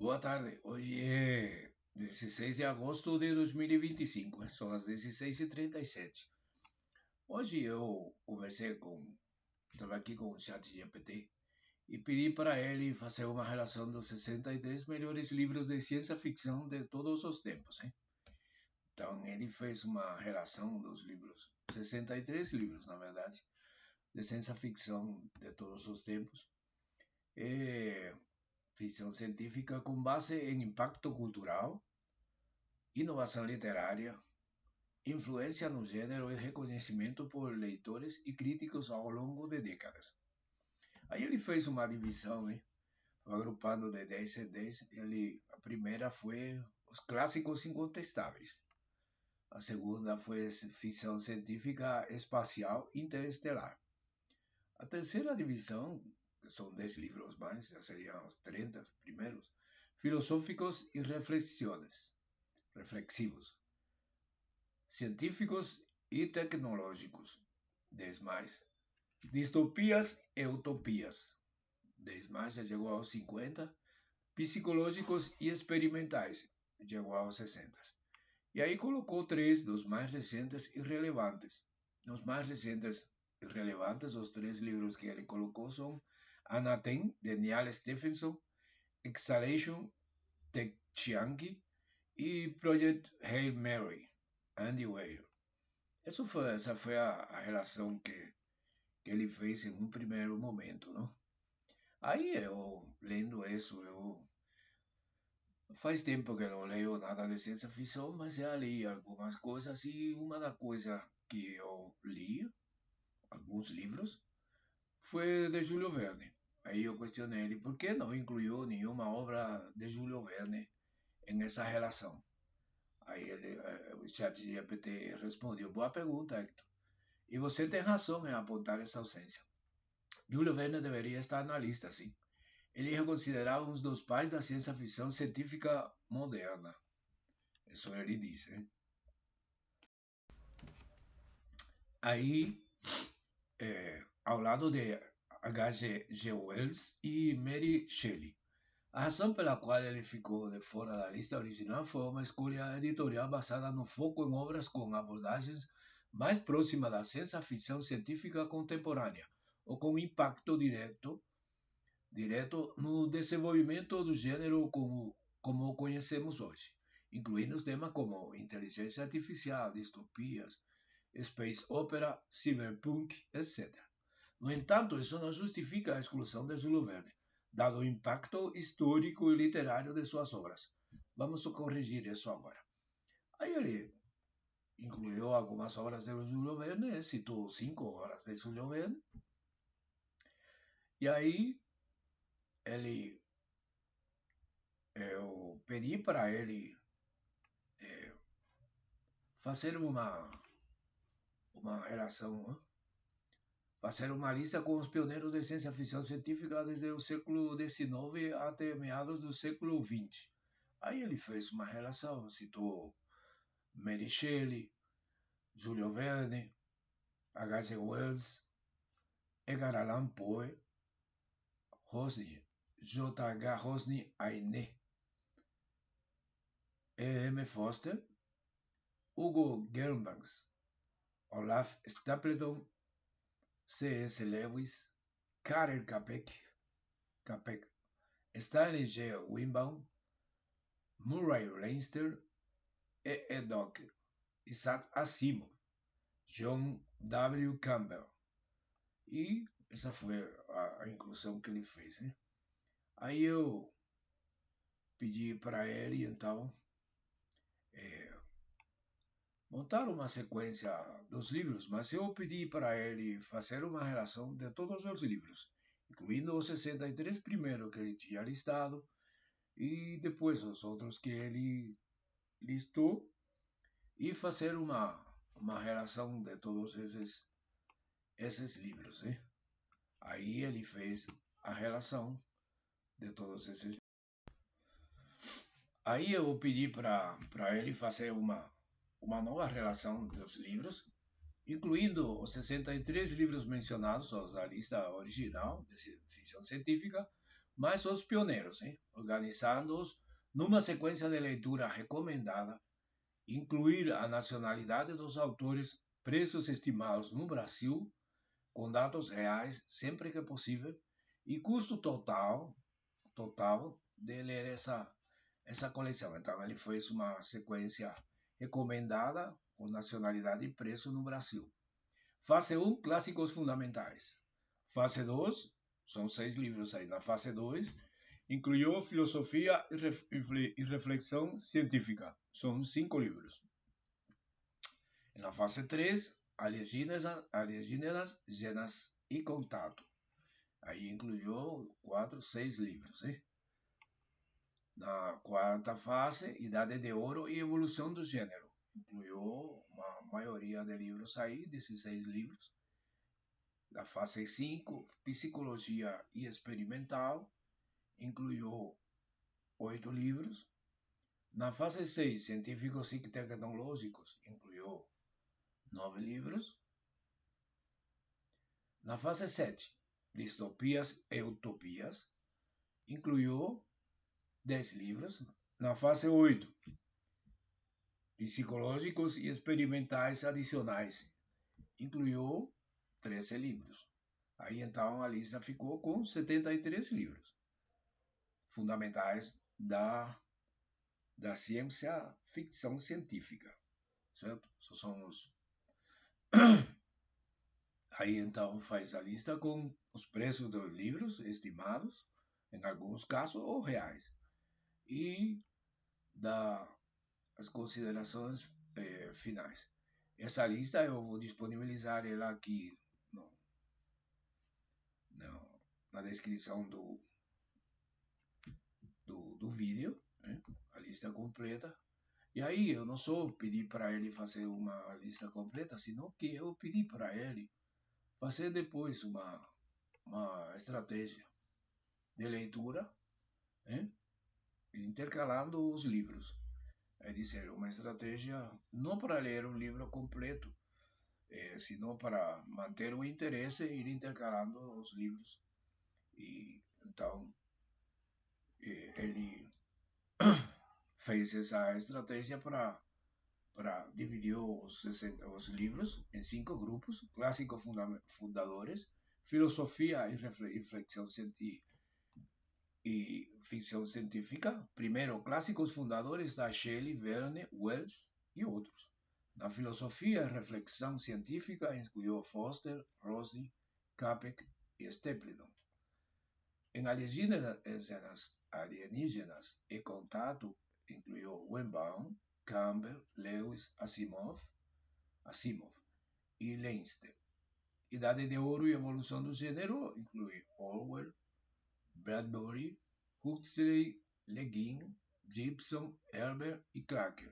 Boa tarde. Hoje é 16 de agosto de 2025, são as 16h37. Hoje eu conversei estava aqui com o chat GPT e pedi para ele fazer uma relação dos 63 melhores livros de ciência ficção de todos os tempos, hein? Então ele fez uma relação dos livros, 63 livros, na verdade, de ciência ficção de todos os tempos. Ficção científica com base em impacto cultural, inovação literária, influência no gênero e reconhecimento por leitores e críticos ao longo de décadas. Aí ele fez uma divisão, hein? Foi agrupando de 10 em 10. A primeira foi os clássicos incontestáveis. A segunda foi ficção científica espacial interestelar. A terceira divisão, que são 10 livros mais, já seriam os 30 primeiros, filosóficos e reflexivos, científicos e tecnológicos, 10 mais, distopias e utopias, 10 mais, já chegou aos 50, psicológicos e experimentais, chegou aos 60. E aí colocou três dos mais recentes e relevantes. Os mais recentes e relevantes, os três livros que ele colocou são Anatem, de Neal Stephenson, Exhalation, de Chiang e Project Hail Mary, Andy Weir. Essa foi a relação que ele fez em um primeiro momento, não? Aí eu, lendo isso, faz tempo que eu não leio nada de ciência ficção, mas já li algumas coisas e uma das coisas que eu li, alguns livros, foi de Júlio Verne. Aí eu questionei ele, por que não incluiu nenhuma obra de Júlio Verne em essa relação? Aí o chat GPT respondeu, boa pergunta, Hector. E você tem razão em apontar essa ausência. Júlio Verne deveria estar na lista, sim. Ele é considerado um dos pais da ciência ficção científica moderna. Isso ele disse. Hein? Aí, ao lado de H.G. Wells e Mary Shelley. A razão pela qual ele ficou de fora da lista original foi uma escolha editorial basada no foco em obras com abordagens mais próximas da ciência ficção científica contemporânea, ou com impacto direto no desenvolvimento do gênero como o conhecemos hoje, incluindo temas como inteligência artificial, distopias, space opera, cyberpunk, etc. No entanto, isso não justifica a exclusão de Jules Verne, dado o impacto histórico e literário de suas obras. Vamos corrigir isso agora. Aí ele incluiu algumas obras de Jules Verne, citou 5 obras de Jules Verne, e aí eu pedi para ele fazer uma relação, né? Fazer uma lista com os pioneiros de ciência ficção científica desde o século XIX até meados do século XX. Aí ele fez uma relação, citou Mary Shelley, Julio Verne, H.G. Wells, Edgar Allan Poe, J.H. Rosny Ainé, E.M. Foster, Hugo Gernsback, Olaf Stapledon, C.S. Lewis, Karel Capek, Stanley G. Winbaum, Murray Leinster, E. Doc, Isaac Asimov, John W. Campbell. E essa foi a inclusão que ele fez. Né? Aí eu pedi para ele, então, montar uma sequência dos livros, mas eu pedi para ele fazer uma relação de todos os livros, incluindo os 63 primeiros que ele tinha listado e depois os outros que ele listou e fazer uma relação de todos esses livros. Né? Aí ele fez a relação de todos esses. Aí eu pedi para ele fazer uma nova relação dos livros, incluindo os 63 livros mencionados da lista original de ficção científica, mas os pioneiros, organizando-os numa sequência de leitura recomendada, incluir a nacionalidade dos autores, preços estimados no Brasil, com dados reais sempre que possível, e custo total de ler essa coleção. Então, ele fez uma sequência recomendada com nacionalidade e preço no Brasil. Fase 1, clássicos fundamentais. Fase 2, são 6 livros aí. Na fase 2, incluiu filosofia e reflexão científica. São 5 livros. Na fase 3, alienígenas, genas e contato. Aí incluiu 4, 6 livros. Na quarta fase, Idade de Ouro e Evolução do Gênero. Incluiu uma maioria de livros aí, desses 6 livros. Na fase 5, Psicologia e Experimental, incluiu 8 livros. Na fase 6, Científicos e Tecnológicos, incluiu 9 livros. Na fase 7, Distopias e Utopias, incluiu 10 livros. Na fase 8, Psicológicos e Experimentais Adicionais, incluiu 13 livros. Aí então a lista ficou com 73 livros fundamentais da ciência ficção científica, certo? São os... Aí então faz a lista com os preços dos livros estimados, em alguns casos, ou reais, e dá as considerações finais. Essa lista eu vou disponibilizar ela aqui na descrição do vídeo, a lista completa. E aí eu não só pedi para ele fazer uma lista completa, senão que eu pedi para ele fazer depois uma estratégia de leitura, intercalando os livros. É dizer, uma estratégia não para ler um livro completo, senão para manter o interesse e ir intercalando os livros. E então ele fez essa estratégia para dividir os livros em 5 grupos: clássicos fundadores, filosofia e reflexão e ficção científica. Primeiro, clássicos fundadores da Shelley, Verne, Wells e outros. Na filosofia e reflexão científica, incluiu Foster, Rossi, Capek e Stapledon. Em alienígenas e contato, incluiu Weinbaum, Campbell, Lewis, Asimov e Leinster. Idade de Ouro e Evolução do Gênero inclui Orwell, Bradbury, Huxley, Le Guin, Gibson, Herbert e Clarke.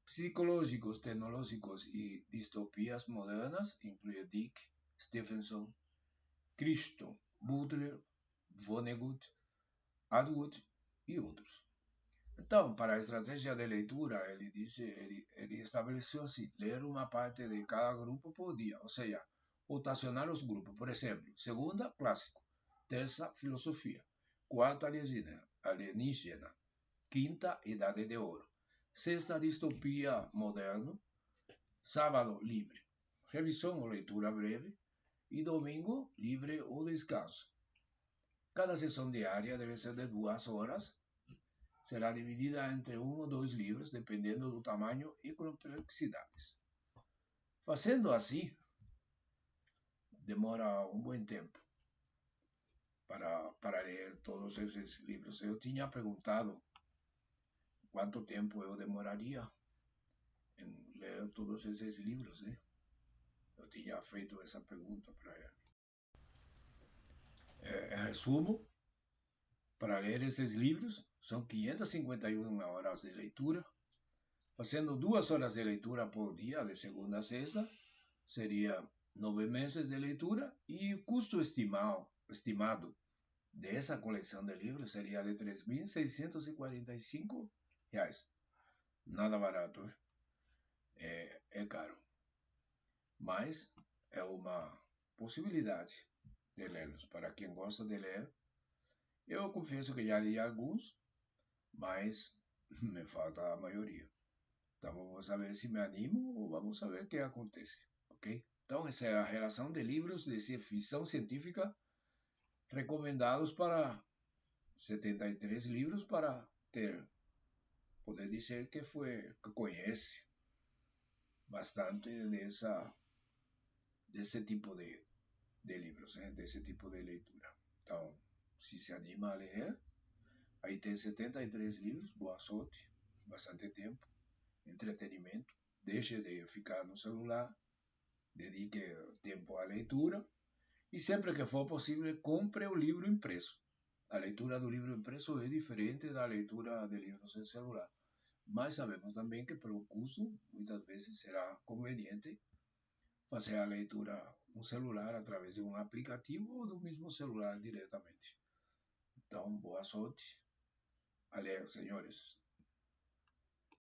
Psicológicos, tecnológicos e distopias modernas inclui Dick, Stephenson, Crichton, Butler, Vonnegut, Atwood e outros. Então, para a estratégia de leitura, ele estabeleceu assim: ler uma parte de cada grupo por dia, ou seja, rotacionar os grupos. Por exemplo, segunda, clássico; terça, filosofia; quarta, alienígena; quinta, idade de ouro; sexta, distopia moderno; sábado, livre; revisão ou leitura breve; e domingo, livre ou descanso. Cada sessão diária deve ser de 2 horas. Será dividida entre 1 ou 2 livros, dependendo do tamanho e complexidades. Fazendo assim, demora um bom tempo para ler todos esses livros. Eu tinha perguntado quanto tempo eu demoraria em ler todos esses livros, Eu tinha feito essa pergunta para ele. Em resumo, para ler esses livros, são 551 horas de leitura. Fazendo 2 horas de leitura por dia, de segunda a sexta, seria 9 meses de leitura, e o custo estimado dessa coleção de livros seria de R$ 3.645. Nada barato, é caro. Mas é uma possibilidade de lê-los para quem gosta de ler Eu confesso que já li alguns, mas me falta a maioria. Então vamos ver se me animo ou vamos ver o que acontece, ok? Então essa é a relação de livros de ficção científica recomendados para 73 livros para ter, poder dizer que conhece bastante desse tipo de livros, desse tipo de leitura. Então, se se anima a ler, aí tem 73 livros, boa sorte, bastante tempo, entretenimento, deixe de ficar no celular, dedique tempo à leitura e sempre que for possível, compre o livro impresso. A leitura do livro impresso é diferente da leitura de livros em celular. Mas sabemos também que pelo custo, muitas vezes será conveniente fazer a leitura no celular através de um aplicativo ou do mesmo celular diretamente. Então, boa sorte. Valeu, senhores.